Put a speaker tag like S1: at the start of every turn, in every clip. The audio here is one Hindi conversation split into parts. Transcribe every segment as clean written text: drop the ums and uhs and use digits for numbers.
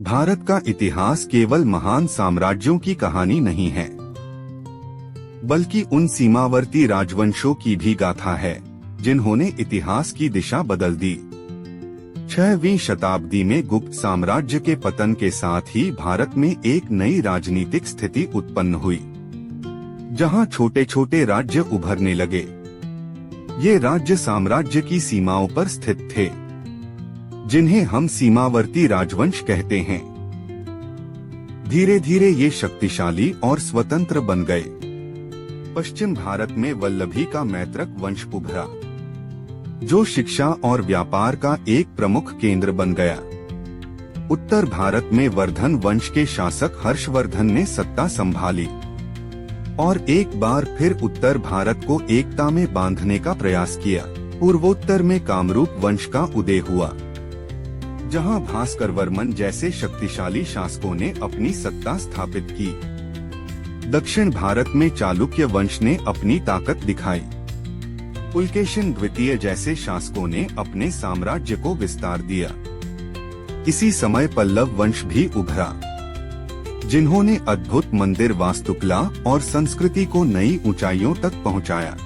S1: भारत का इतिहास केवल महान साम्राज्यों की कहानी नहीं है, बल्कि उन सीमावर्ती राजवंशों की भी गाथा है जिन्होंने इतिहास की दिशा बदल दी। 6वीं शताब्दी में गुप्त साम्राज्य के पतन के साथ ही भारत में एक नई राजनीतिक स्थिति उत्पन्न हुई, जहां छोटे छोटे राज्य उभरने लगे। ये राज्य साम्राज्य की सीमाओं पर स्थित थे, जिन्हें हम सीमावर्ती राजवंश कहते हैं। धीरे धीरे ये शक्तिशाली और स्वतंत्र बन गए। पश्चिम भारत में वल्लभी का मैत्रक वंश उभरा, जो शिक्षा और व्यापार का एक प्रमुख केंद्र बन गया। उत्तर भारत में वर्धन वंश के शासक हर्षवर्धन ने सत्ता संभाली और एक बार फिर उत्तर भारत को एकता में बांधने का प्रयास किया। पूर्वोत्तर में कामरूप वंश का उदय हुआ, जहां भास्कर वर्मन जैसे शक्तिशाली शासकों ने अपनी सत्ता स्थापित की। दक्षिण भारत में चालुक्य वंश ने अपनी ताकत दिखाई। पुलकेशिन द्वितीय जैसे शासकों ने अपने साम्राज्य को विस्तार दिया। इसी समय पल्लव वंश भी उभरा, जिन्होंने अद्भुत मंदिर वास्तुकला और संस्कृति को नई ऊंचाइयों तक पहुंचाया।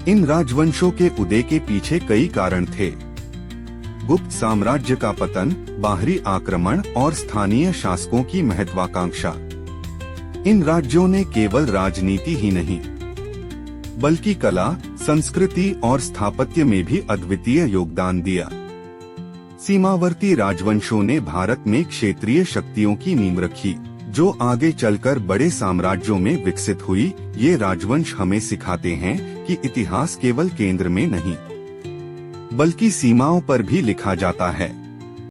S1: इन राजवंशों के उदय के पीछे कई कारण थे। गुप्त साम्राज्य का पतन, बाहरी आक्रमण और स्थानीय शासकों की महत्वाकांक्षा। इन राज्यों ने केवल राजनीति ही नहीं, बल्कि कला, संस्कृति और स्थापत्य में भी अद्वितीय योगदान दिया। सीमावर्ती राजवंशों ने भारत में क्षेत्रीय शक्तियों की नींव रखी, जो आगे चलकर बड़े साम्राज्यों में विकसित हुई। ये राजवंश हमें सिखाते हैं कि इतिहास केवल केंद्र में नहीं, बल्कि सीमाओं पर भी लिखा जाता है।